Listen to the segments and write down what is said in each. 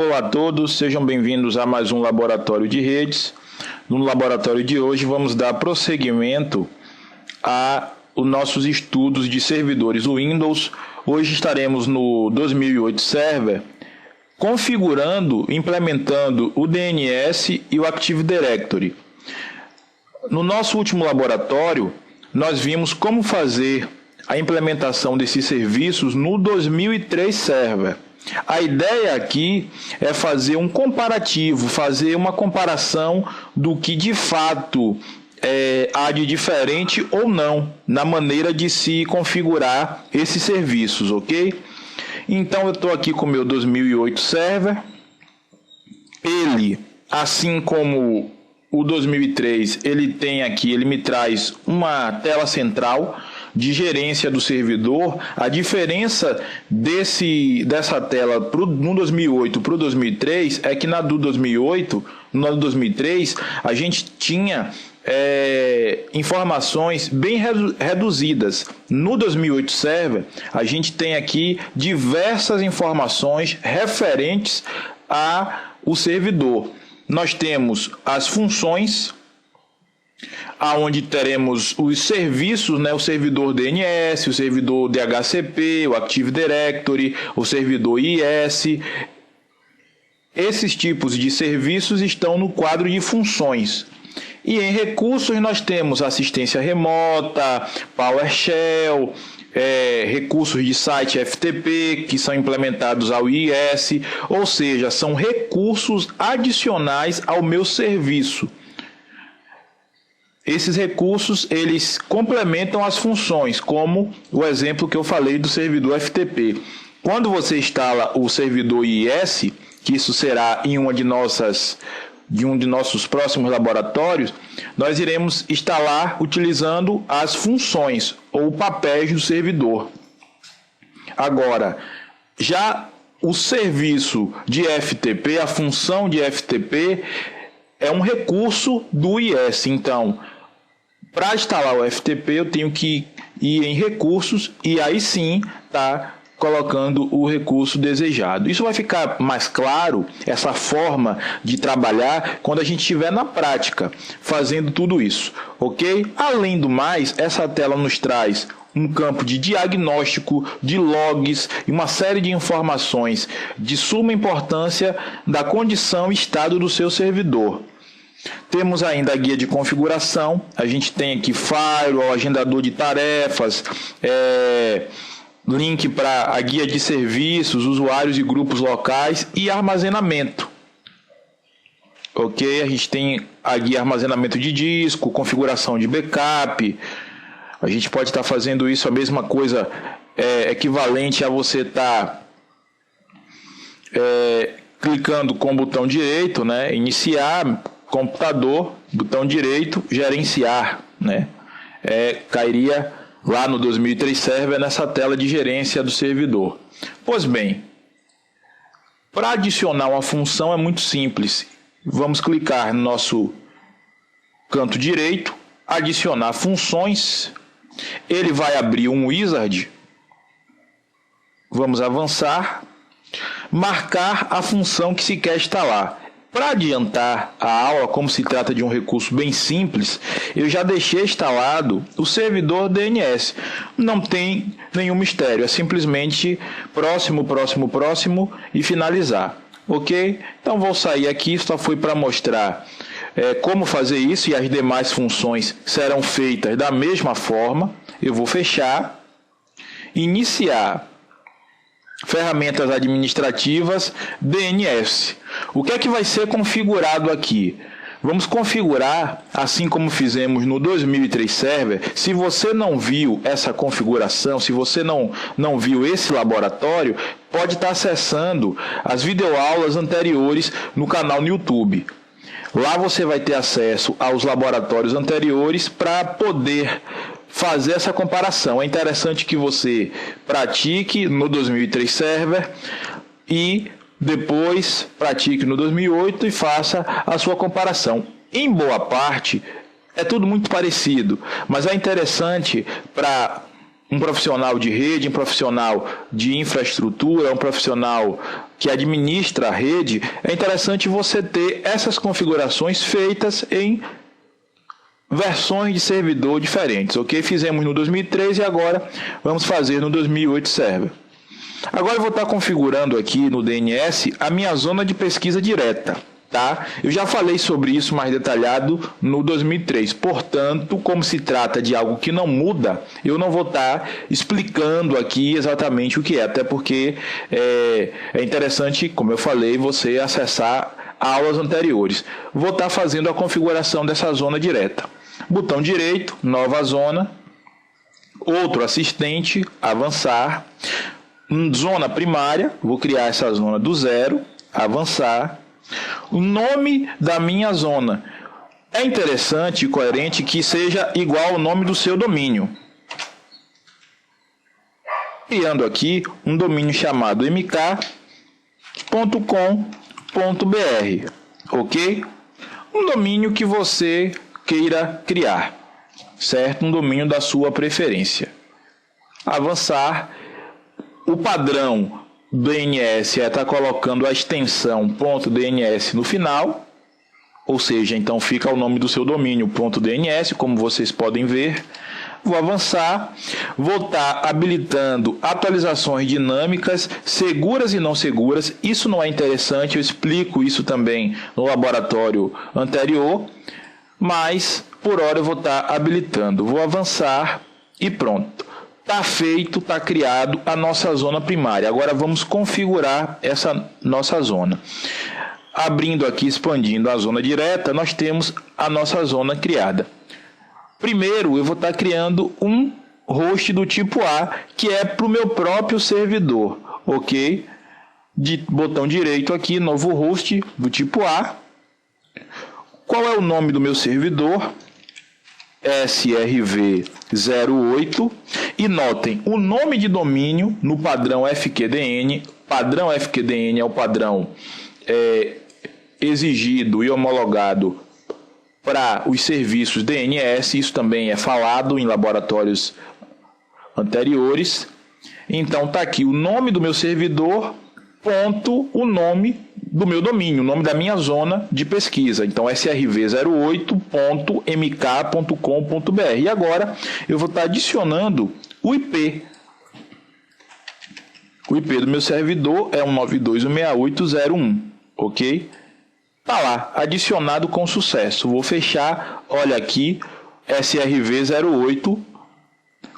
Olá a todos, sejam bem-vindos a mais um Laboratório de Redes. No laboratório de hoje vamos dar prosseguimento a os nossos estudos de servidores Windows. Hoje estaremos no 2008 Server, configurando, implementando o DNS e o Active Directory. No nosso último laboratório, nós vimos como fazer a implementação desses serviços no 2003 Server. A ideia aqui é fazer um comparativo, fazer uma comparação do que de fato há de diferente ou não na maneira de se configurar esses serviços, ok? Então eu estou aqui com o meu 2008 Server. Ele, assim como o 2003, ele me traz uma tela central de gerência do servidor. A diferença dessa tela no 2008 para o 2003 é que no 2003 a gente tinha informações bem reduzidas. No 2008 Server, a gente tem aqui diversas informações referentes ao servidor. Nós temos as funções, aonde teremos os serviços, o servidor DNS, o servidor DHCP, o Active Directory, o servidor IS. Esses tipos de serviços estão no quadro de funções. E em recursos nós temos assistência remota, PowerShell, recursos de site FTP que são implementados ao IIS, ou seja, são recursos adicionais ao meu serviço. Esses recursos, eles complementam as funções, como o exemplo que eu falei do servidor FTP. Quando você instala o servidor IIS, que isso será em um de nossos próximos laboratórios, nós iremos instalar utilizando as funções ou papéis do servidor. Agora, já o serviço de FTP, a função de FTP, é um recurso do IIS. Então, para instalar o FTP, eu tenho que ir em recursos e aí sim colocando o recurso desejado. Isso vai ficar mais claro, essa forma de trabalhar, quando a gente estiver na prática fazendo tudo isso, ok? Além do mais, essa tela nos traz um campo de diagnóstico, de logs e uma série de informações de suma importância da condição e estado do seu servidor. Temos ainda a guia de configuração, a gente tem aqui firewall, agendador de tarefas, link para a guia de serviços, usuários e grupos locais e armazenamento. Ok, a gente tem a guia armazenamento de disco, configuração de backup. A gente pode estar fazendo isso, a mesma coisa, equivalente a você estar clicando com o botão direito, iniciar computador, botão direito, gerenciar, cairia lá no 2003 Server nessa tela de gerência do servidor. Pois bem, para adicionar uma função é muito simples. Vamos clicar no nosso canto direito, adicionar funções. Ele vai abrir um wizard. Vamos avançar, marcar a função que se quer instalar. Para adiantar a aula, como se trata de um recurso bem simples, eu já deixei instalado o servidor DNS. Não tem nenhum mistério, é simplesmente próximo e finalizar. Ok? Então vou sair aqui, só foi para mostrar como fazer isso, e as demais funções serão feitas da mesma forma. Eu vou fechar, iniciar. Ferramentas administrativas, DNS. O que é que vai ser configurado aqui? Vamos configurar, assim como fizemos no 2003 Server. Se você não viu essa configuração, se você não viu esse laboratório, pode estar acessando as videoaulas anteriores no canal no YouTube. Lá você vai ter acesso aos laboratórios anteriores para poder fazer essa comparação. É interessante que você pratique no 2003 Server e depois pratique no 2008 e faça a sua comparação. Em boa parte, é tudo muito parecido, mas é interessante para um profissional de rede, um profissional de infraestrutura, um profissional que administra a rede, é interessante você ter essas configurações feitas em versões de servidor diferentes, ok? Fizemos no 2003 e agora vamos fazer no 2008 Server. Agora eu vou estar configurando aqui no DNS a minha zona de pesquisa direta, tá? Eu já falei sobre isso mais detalhado no 2003, portanto, como se trata de algo que não muda, eu não vou estar explicando aqui exatamente o que é, até porque é interessante, como eu falei, você acessar aulas anteriores. Vou estar fazendo a configuração dessa zona direta. Botão direito, nova zona, outro assistente, avançar. Zona primária, vou criar essa zona do zero, avançar. O nome da minha zona. É interessante e coerente que seja igual ao nome do seu domínio. Criando aqui um domínio chamado mk.com.br, ok? Um domínio que você queira criar, certo? Um domínio da sua preferência. Avançar. O padrão DNS é estar colocando a extensão .dns no final, ou seja, então fica o nome do seu domínio .dns, como vocês podem ver. Vou avançar, vou estar habilitando atualizações dinâmicas, seguras e não seguras. Isso não é interessante, eu explico isso também no laboratório anterior, mas por hora eu vou estar habilitando. Vou avançar e pronto. Está feito, está criado a nossa zona primária. Agora vamos configurar essa nossa zona. Abrindo aqui, expandindo a zona direta, nós temos a nossa zona criada. Primeiro, eu vou estar criando um host do tipo A, que é para o meu próprio servidor, ok? Botão direito aqui, novo host do tipo A. Qual é o nome do meu servidor? SRV08. E notem, o nome de domínio no padrão FQDN. Padrão FQDN é o padrão exigido e homologado para os serviços DNS. Isso também é falado em laboratórios anteriores. Então está aqui o nome do meu servidor, ponto, o nome do meu domínio, o nome da minha zona de pesquisa. Então, srv08.mk.com.br. E agora eu vou estar adicionando o IP. O IP do meu servidor é 192.168.0.1, ok? Tá lá, adicionado com sucesso. Vou fechar, olha aqui, SRV08,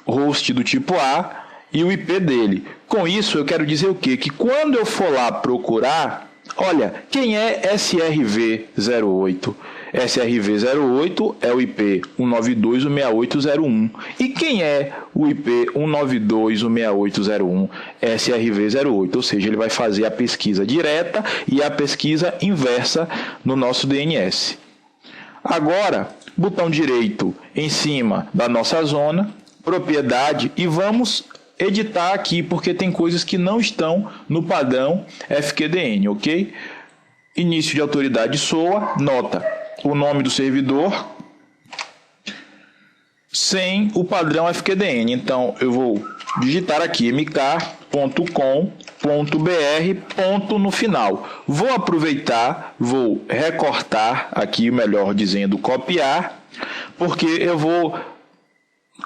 host do tipo A e o IP dele. Com isso, eu quero dizer o quê? Que quando eu for lá procurar, olha, quem é SRV08? SRV08 é o IP 192.168.0.1. E quem é o IP 192.168.0.1? SRV08, ou seja, ele vai fazer a pesquisa direta e a pesquisa inversa no nosso DNS. Agora, botão direito em cima da nossa zona, propriedade, e vamos editar aqui, porque tem coisas que não estão no padrão FQDN, ok? Início de autoridade SOA, nota, o nome do servidor sem o padrão FQDN. Então, eu vou digitar aqui mk.com.br, ponto no final. Vou aproveitar, vou recortar aqui, melhor dizendo, copiar, porque eu vou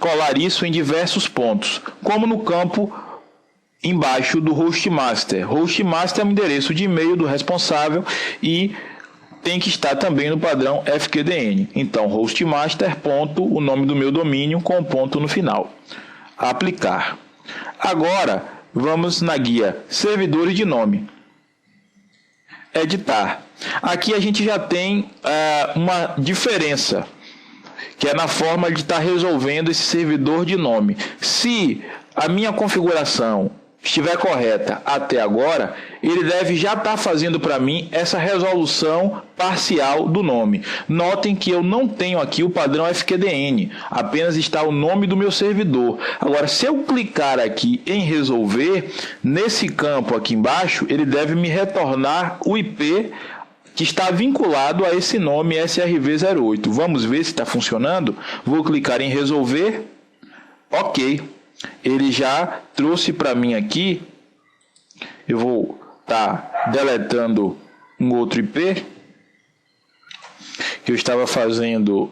colar isso em diversos pontos, como no campo embaixo do hostmaster. Hostmaster é o endereço de e-mail do responsável e tem que estar também no padrão FQDN. Então, hostmaster, ponto, o nome do meu domínio com ponto no final. Aplicar. Agora, vamos na guia servidores de nome. Editar. Aqui a gente já tem uma diferença, que é na forma de estar resolvendo esse servidor de nome. Se a minha configuração estiver correta até agora, ele deve já estar fazendo para mim essa resolução parcial do nome. Notem que eu não tenho aqui o padrão FQDN, apenas está o nome do meu servidor. Agora, se eu clicar aqui em resolver, nesse campo aqui embaixo, ele deve me retornar o IP que está vinculado a esse nome SRV08. Vamos ver se está funcionando? Vou clicar em resolver. Ok. Ele já trouxe para mim aqui. Eu vou estar deletando um outro IP, que eu estava fazendo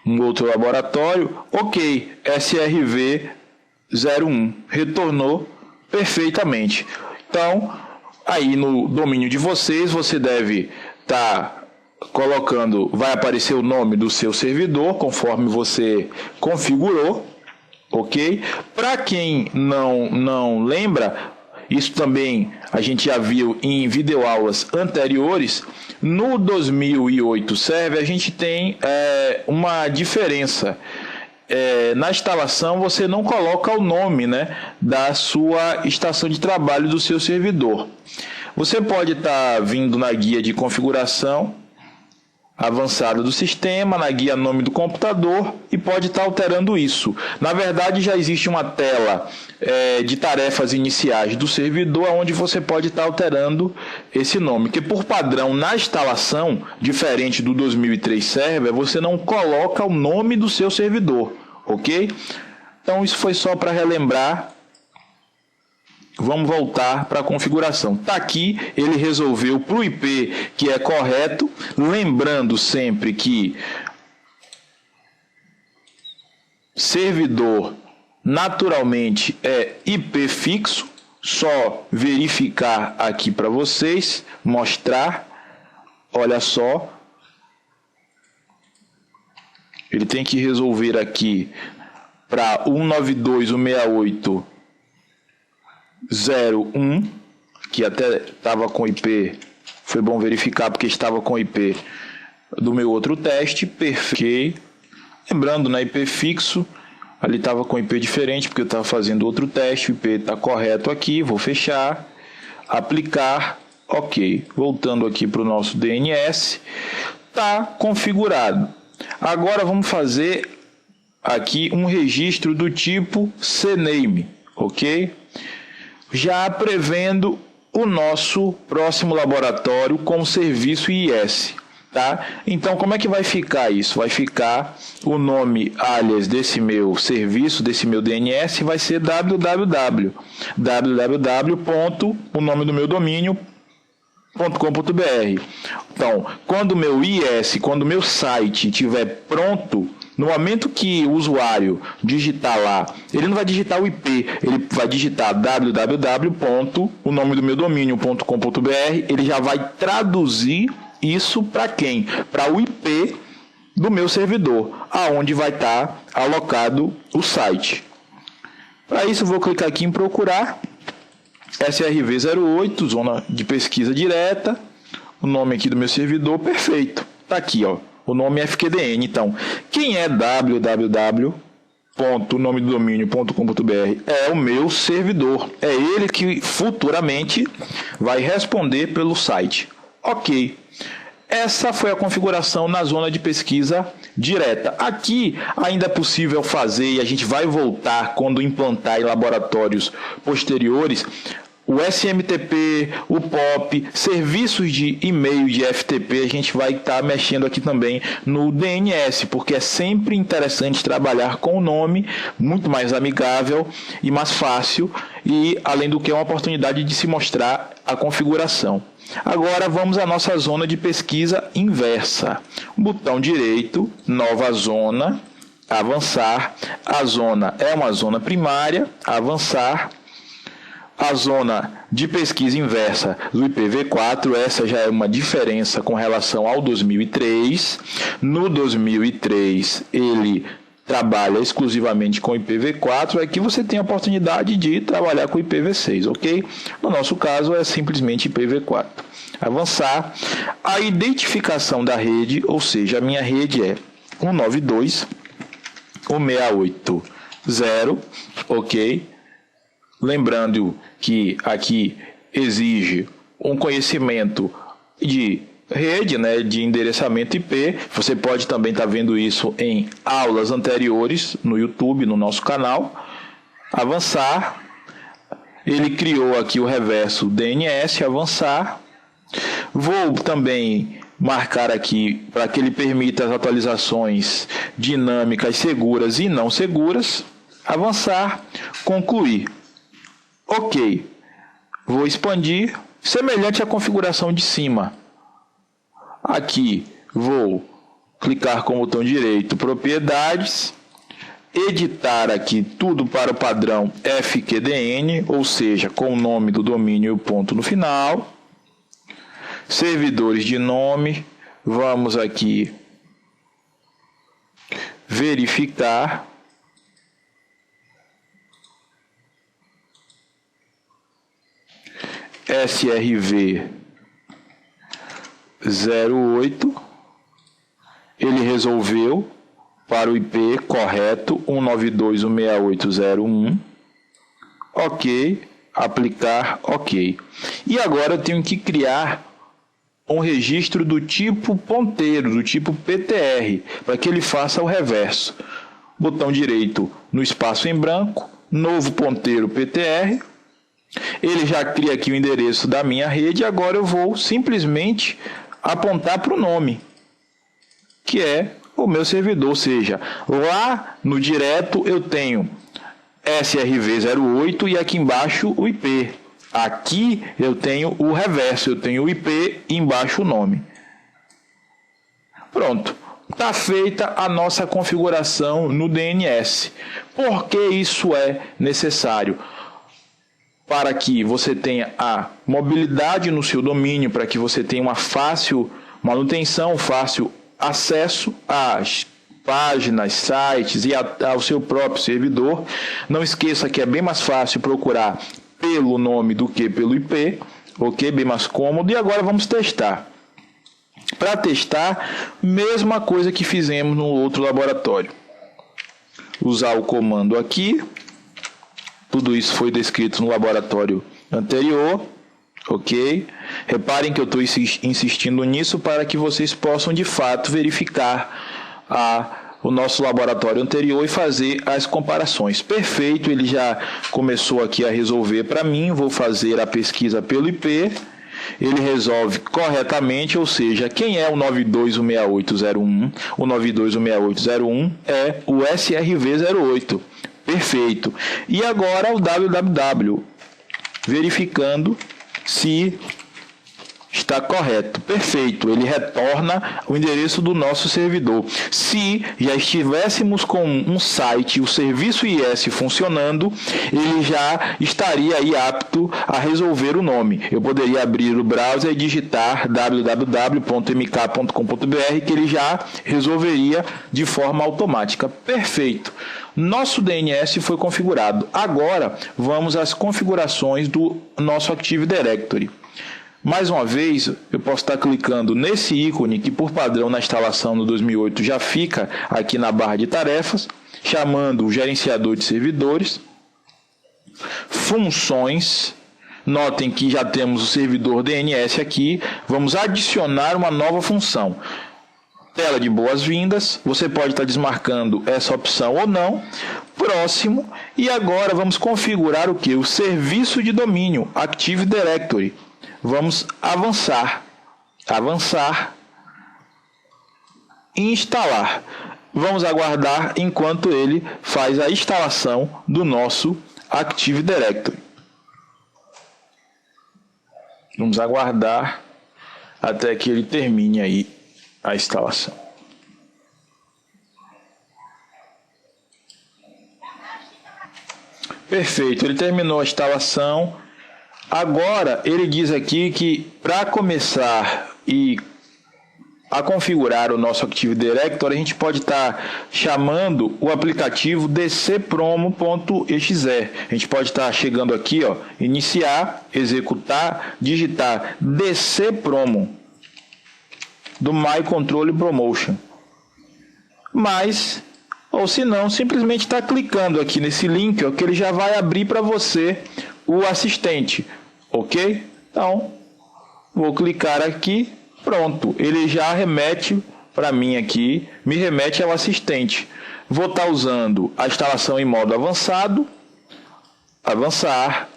um outro laboratório. Ok, SRV01 retornou perfeitamente. Então, aí no domínio de vocês, você deve estar colocando, vai aparecer o nome do seu servidor, conforme você configurou, ok? Para quem não lembra, isso também a gente já viu em videoaulas anteriores. No 2008 Server a gente tem uma diferença. Na instalação você não coloca o nome, né, da sua estação de trabalho do seu servidor. Você pode estar vindo na guia de configuração avançada do sistema, na guia nome do computador, e pode estar alterando isso. Na verdade, já existe uma tela de tarefas iniciais do servidor, onde você pode estar alterando esse nome, que por padrão na instalação, diferente do 2003 Server, você não coloca o nome do seu servidor, ok? Então isso foi só para relembrar. Vamos voltar para a configuração. Está aqui, ele resolveu para o IP que é correto, lembrando sempre que servidor naturalmente é IP fixo, só verificar aqui para vocês, mostrar, olha só, ele tem que resolver aqui para 192.168.0.1, que até estava com IP, foi bom verificar porque estava com IP do meu outro teste, perfeito. Lembrando, na IP fixo, ali estava com IP diferente porque eu estava fazendo outro teste, o IP está correto aqui, vou fechar, aplicar, ok. Voltando aqui para o nosso DNS, está configurado. Agora vamos fazer aqui um registro do tipo CNAME, ok? Já prevendo o nosso próximo laboratório com o serviço IIS, tá? Então, como é que vai ficar isso? Vai ficar o nome alias desse meu serviço, desse meu DNS, vai ser www, o nome do meu domínio.com.br. Então, quando o meu IIS, quando o meu site estiver pronto, no momento que o usuário digitar lá, ele não vai digitar o IP, ele vai digitar o nome do meu domínio.com.br, ele já vai traduzir isso para quem? Para o IP do meu servidor, aonde vai estar alocado o site. Para isso, eu vou clicar aqui em procurar, SRV08, zona de pesquisa direta, o nome aqui do meu servidor, perfeito, está aqui, ó. O nome é FQDN. Então, quem é www.nomedodomínio.com.br? É o meu servidor. É ele que futuramente vai responder pelo site. Ok. Essa foi a configuração na zona de pesquisa direta. Aqui ainda é possível fazer, e a gente vai voltar quando implantar em laboratórios posteriores, o SMTP, o POP, serviços de e-mail de FTP, a gente vai estar mexendo aqui também no DNS, porque é sempre interessante trabalhar com o nome, muito mais amigável e mais fácil, e além do que é uma oportunidade de se mostrar a configuração. Agora vamos à nossa zona de pesquisa inversa. Botão direito, nova zona, avançar. A zona é uma zona primária, avançar. A zona de pesquisa inversa do IPv4, essa já é uma diferença com relação ao 2003. No 2003, ele trabalha exclusivamente com IPv4, aqui você tem a oportunidade de trabalhar com IPv6, ok? No nosso caso, é simplesmente IPv4. Avançar. A identificação da rede, ou seja, a minha rede é 192.168.0, ok? Lembrando que aqui exige um conhecimento de rede, né, de endereçamento IP. Você pode também estar vendo isso em aulas anteriores no YouTube, no nosso canal. Avançar. Ele criou aqui o reverso DNS, avançar. Vou também marcar aqui para que ele permita as atualizações dinâmicas seguras e não seguras. Avançar, concluir. Ok, vou expandir, semelhante à configuração de cima. Aqui vou clicar com o botão direito, propriedades, editar aqui tudo para o padrão FQDN, ou seja, com o nome do domínio e o ponto no final. Servidores de nome, vamos aqui verificar. SRV 08, ele resolveu para o IP correto 192.168.0.1, ok, aplicar, ok. E agora eu tenho que criar um registro do tipo ponteiro, do tipo PTR, para que ele faça o reverso. Botão direito no espaço em branco, novo ponteiro PTR. Ele já cria aqui o endereço da minha rede, agora eu vou simplesmente apontar para o nome, que é o meu servidor, ou seja, lá no direto eu tenho SRV08 e aqui embaixo o IP. Aqui eu tenho o reverso, eu tenho o IP e embaixo o nome. Pronto, está feita a nossa configuração no DNS. Por que isso é necessário? Para que você tenha a mobilidade no seu domínio, para que você tenha uma fácil manutenção, fácil acesso às páginas, sites e ao seu próprio servidor. Não esqueça que é bem mais fácil procurar pelo nome do que pelo IP, ok? Bem mais cômodo. E agora vamos testar. Para testar, mesma coisa que fizemos no outro laboratório. Usar o comando aqui. Tudo isso foi descrito no laboratório anterior, ok? Reparem que eu estou insistindo nisso para que vocês possam, de fato, verificar o nosso laboratório anterior e fazer as comparações. Perfeito, ele já começou aqui a resolver para mim. Vou fazer a pesquisa pelo IP. Ele resolve corretamente, ou seja, quem é o 92.168.0.1? O 92.168.0.1 é o SRV08. Perfeito. E agora o www, verificando se está correto. Perfeito. Ele retorna o endereço do nosso servidor. Se já estivéssemos com um site, o serviço IS funcionando, ele já estaria aí apto a resolver o nome. Eu poderia abrir o browser e digitar www.mk.com.br, que ele já resolveria de forma automática. Perfeito. Nosso DNS foi configurado. Agora, vamos às configurações do nosso Active Directory. Mais uma vez, eu posso estar clicando nesse ícone, que por padrão na instalação no 2008 já fica aqui na barra de tarefas, chamando o gerenciador de servidores, funções. Notem que já temos o servidor DNS aqui. Vamos adicionar uma nova função. Tela de boas-vindas, você pode estar desmarcando essa opção ou não. Próximo, e agora vamos configurar o que? O serviço de domínio, Active Directory. Vamos avançar, e instalar. Vamos aguardar enquanto ele faz a instalação do nosso Active Directory. Vamos aguardar até que ele termine aí a instalação. Perfeito, ele terminou a instalação. Agora ele diz aqui que para começar a configurar o nosso Active Directory, a gente pode estar chamando o aplicativo dcpromo.exe. A gente pode estar chegando aqui, ó, iniciar, executar, digitar dcpromo do My Control Promotion. Mas, ou se não, simplesmente está clicando aqui nesse link, ó, que ele já vai abrir para você o assistente, ok? Então, vou clicar aqui, pronto, ele já remete para mim aqui, me remete ao assistente. Vou estar usando a instalação em modo avançado, avançar.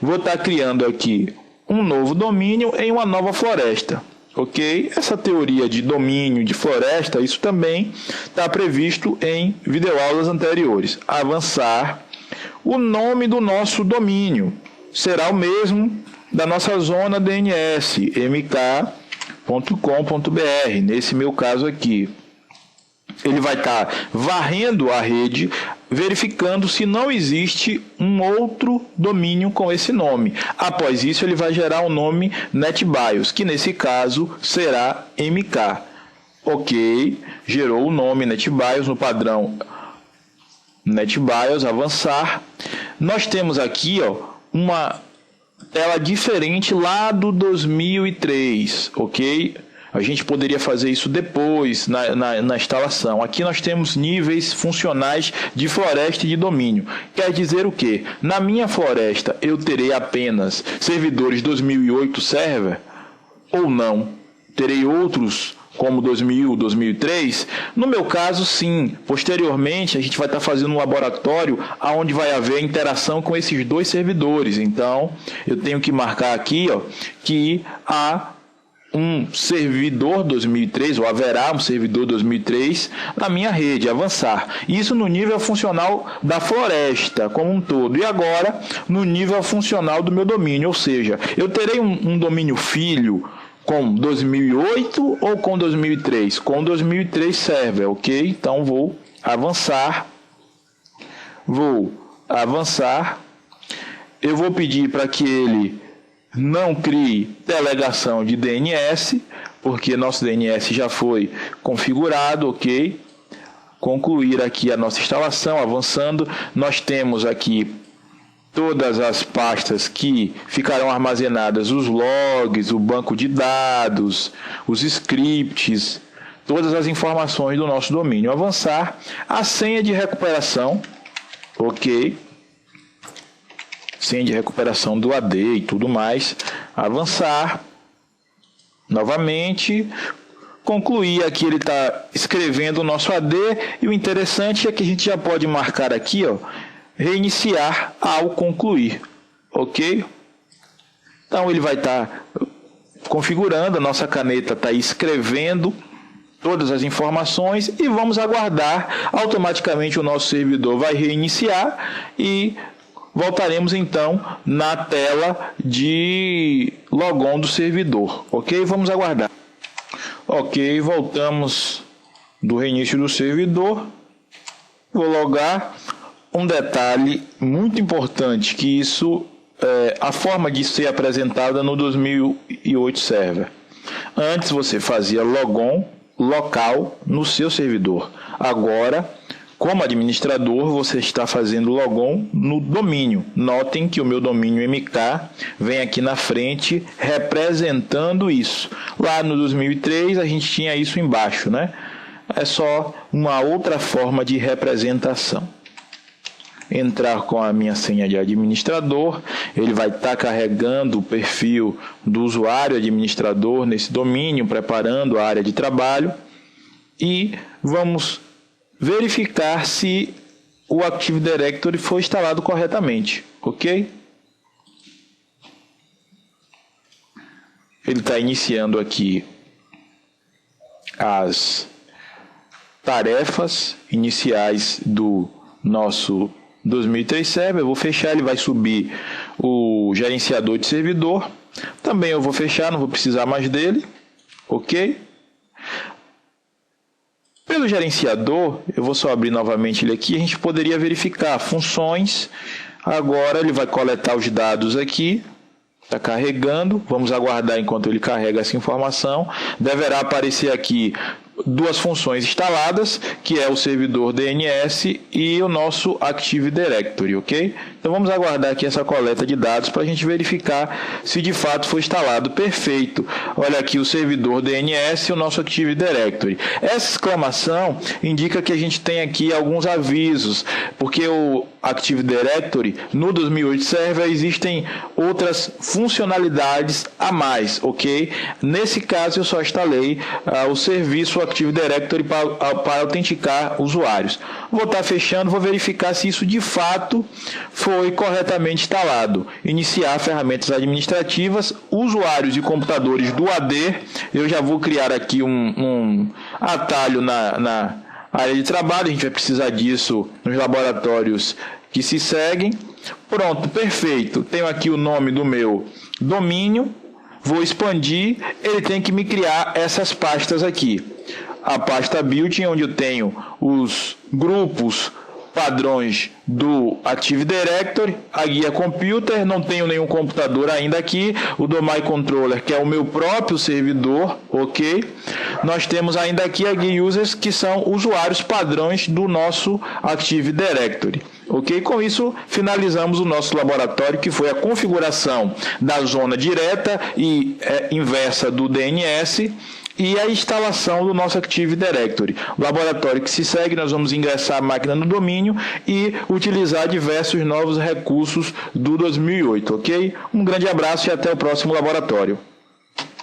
Vou estar criando aqui um novo domínio em uma nova floresta. Ok? Essa teoria de domínio de floresta, isso também está previsto em videoaulas anteriores. Avançar. O nome do nosso domínio será o mesmo da nossa zona DNS, mk.com.br, nesse meu caso aqui. Ele vai estar varrendo a rede, verificando se não existe um outro domínio com esse nome. Após isso, ele vai gerar o nome NetBIOS, que nesse caso será MK. Ok, gerou o nome NetBIOS no padrão NetBIOS, avançar. Nós temos aqui uma tela diferente lá do 2003, ok? A gente poderia fazer isso depois na instalação. Aqui nós temos níveis funcionais de floresta e de domínio. Quer dizer o quê? Na minha floresta eu terei apenas servidores 2008 server ou não? Terei outros como 2000, 2003? No meu caso, sim. Posteriormente, a gente vai estar fazendo um laboratório onde vai haver interação com esses dois servidores. Então, eu tenho que marcar aqui que há um servidor 2003, ou haverá um servidor 2003 na minha rede, avançar. Isso no nível funcional da floresta como um todo. E agora, no nível funcional do meu domínio, ou seja, eu terei um domínio filho com 2008 ou com 2003? Com 2003 server, ok? Então, vou avançar. Eu vou pedir para que ele não crie delegação de DNS, porque nosso DNS já foi configurado, ok? Concluir aqui a nossa instalação, avançando. Nós temos aqui todas as pastas que ficarão armazenadas, os logs, o banco de dados, os scripts, todas as informações do nosso domínio. Avançar, a senha de recuperação, ok? Senha de recuperação do AD e tudo mais. Avançar, novamente, concluir aqui, ele está escrevendo o nosso AD, e o interessante é que a gente já pode marcar aqui, reiniciar ao concluir, ok? Então ele vai estar configurando, a nossa caneta está escrevendo todas as informações e vamos aguardar. Automaticamente o nosso servidor vai reiniciar e voltaremos então na tela de logon do servidor, ok? Vamos aguardar. Ok, voltamos do reinício do servidor. Vou logar. Um detalhe muito importante, que isso a forma de ser apresentada no 2008 Server. Antes você fazia logon local no seu servidor. Agora, como administrador, você está fazendo logon no domínio. Notem que o meu domínio MK vem aqui na frente representando isso. Lá no 2003 a gente tinha isso embaixo, né? É só uma outra forma de representação. Entrar com a minha senha de administrador, ele vai estar carregando o perfil do usuário administrador nesse domínio, preparando a área de trabalho e vamos verificar se o Active Directory foi instalado corretamente, ok? Ele está iniciando aqui as tarefas iniciais do nosso 2003 Server. Eu vou fechar, ele vai subir o gerenciador de servidor. Também eu vou fechar, não vou precisar mais dele, ok? Pelo gerenciador, eu vou só abrir novamente ele aqui, a gente poderia verificar funções. Agora ele vai coletar os dados aqui, está carregando, vamos aguardar enquanto ele carrega essa informação. Deverá aparecer aqui duas funções instaladas, que é o servidor DNS e o nosso Active Directory, ok? Então vamos aguardar aqui essa coleta de dados para a gente verificar se de fato foi instalado. Perfeito. Olha aqui o servidor DNS e o nosso Active Directory. Essa exclamação indica que a gente tem aqui alguns avisos, porque o Active Directory no 2008 Server existem outras funcionalidades a mais, ok? Nesse caso eu só instalei o serviço Active Directory para autenticar usuários. Vou estar fechando, vou verificar se isso de fato foi corretamente instalado. Iniciar ferramentas administrativas, usuários e computadores do AD. Eu já vou criar aqui um atalho na área de trabalho, a gente vai precisar disso nos laboratórios que se seguem. Pronto, perfeito. Tenho aqui o nome do meu domínio. Vou expandir, ele tem que me criar essas pastas aqui. A pasta built, onde eu tenho os grupos padrões do Active Directory, a guia computer, não tenho nenhum computador ainda aqui, o Domain Controller, que é o meu próprio servidor, ok? Nós temos ainda aqui a guia users, que são usuários padrões do nosso Active Directory. Ok? Com isso, finalizamos o nosso laboratório, que foi a configuração da zona direta e inversa do DNS e a instalação do nosso Active Directory. O laboratório que se segue, nós vamos ingressar a máquina no domínio e utilizar diversos novos recursos do 2008, ok? Um grande abraço e até o próximo laboratório.